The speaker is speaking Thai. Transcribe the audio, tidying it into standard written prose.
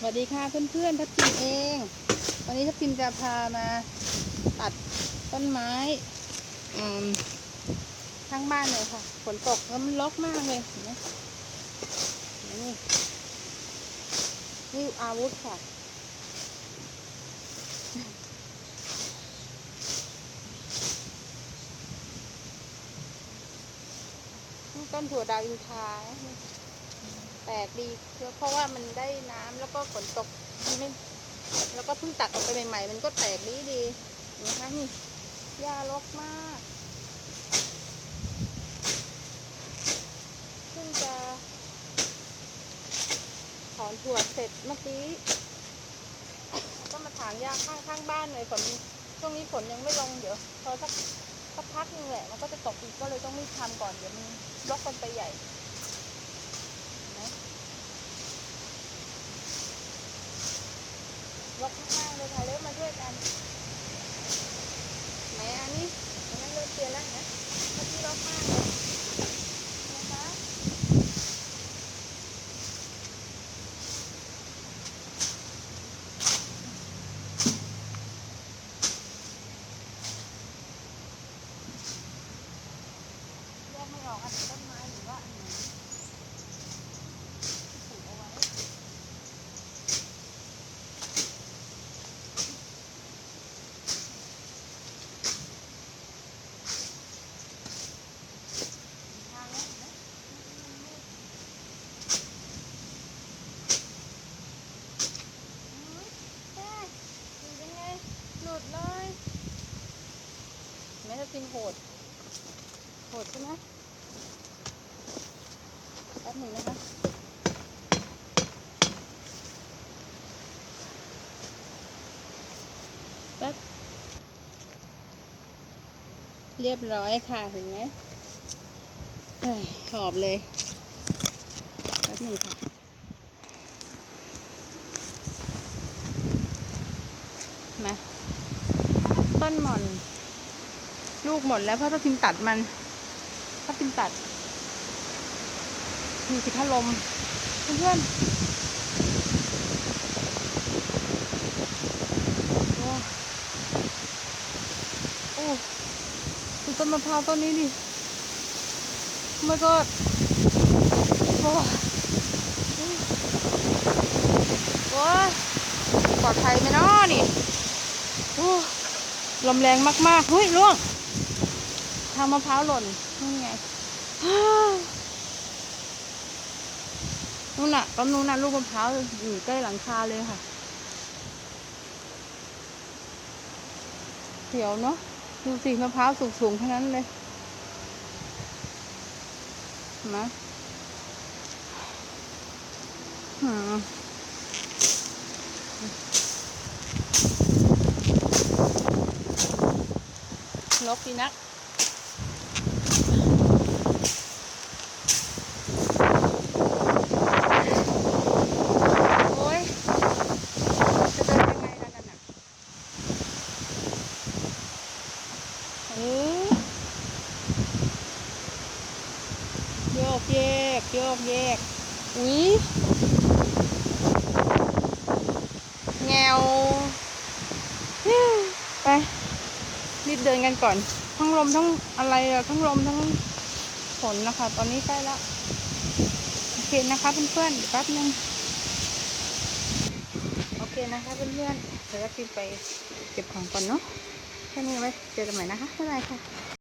สวัสดีค่ะเพื่อนๆทับทิมเองวันนี้ทับทิมจะพามาตัดต้นไม้ข้างบ้านเลยค่ะฝนตกแล้วมันรกมากเลยเห็นไหมนี่อาวุธค่ะนี่ต้นถั่วดาวอินทราแปลกดีเพราะว่ามันได้น้ำแล้วก็ฝนตกไม่แล้วก็เพิ่งตัดออกไปใหม่ๆมันก็แตกดีนะคะนี่หญ้ารกมากเพิ่งจะถอนถั่วเสร็จเมื่อกี้ก็มาถางหญ้าข้างบ้านเลยฝนช่วงนี้ฝนยังไม่ลงเดี๋ยวพอสักพักนึงแหละมันก็จะตกอีกก็เลยต้องรีบทำก่อนเดี๋ยวมันรกกันไปใหญ่รกมากเลยค่ะเร็วมาช่วยกันไหนอันนี้อันนั้นเริ่มเปลี่ยนแล้วนะเมื่อกี้รกมากเลยนะคะแยกไม่ออกอันไหนต้นไม้หรือว่าอันไหนปลูกเอาไว้ทางแล้วนะยังไงหลุดเลยแม่จะกินโหดใช่ไหมแป๊บหนึ่งนะคะแป๊บเรียบร้อยค่ะเห็นไหมหอบเลยแป๊บหนึ่งค่ะมาต้นหม่อนลูกหมดแล้วเพราะถ้าพิมตัดมันถ้าพิมตัดมีสิพัดลมเพื่อนโอ้ดูต้นมะพร้าวต้นนี้ดิไม่ก็โอ้โอ้ปลอดภัยไหมเนาะนี่โอ้ลมแรงมากๆเฮ้ยร่วงทางมะพร้าวหล่นนี่ไงนู่นน่ะต้นนู้นน่ะลูกมะพร้าวอยู่ใกล้หลังคาเลยค่ะเขียวเนาะดูสิมะพร้าวสูงๆทั้งนั้นเลยเห็นไหมลกดีนักโอ้ยจะเดินยังไงล่ะนั่นน่ะโยกเยกโยกเยกอุ้ยแงวไปรีบเดินกันก่อนทั้งลมทั้งอะไรอะทั้งลมทั้งฝนนะคะตอนนี้ใกล้แล้วโอเคนะคะเพื่อนๆแป๊บนึงโอเคนะคะเพื่อนๆเดี๋ยวเราไปเก็บของก่อนเนาะแค่นี้ไว้เจอกันใหม่นะคะบ๊ายบายค่ะ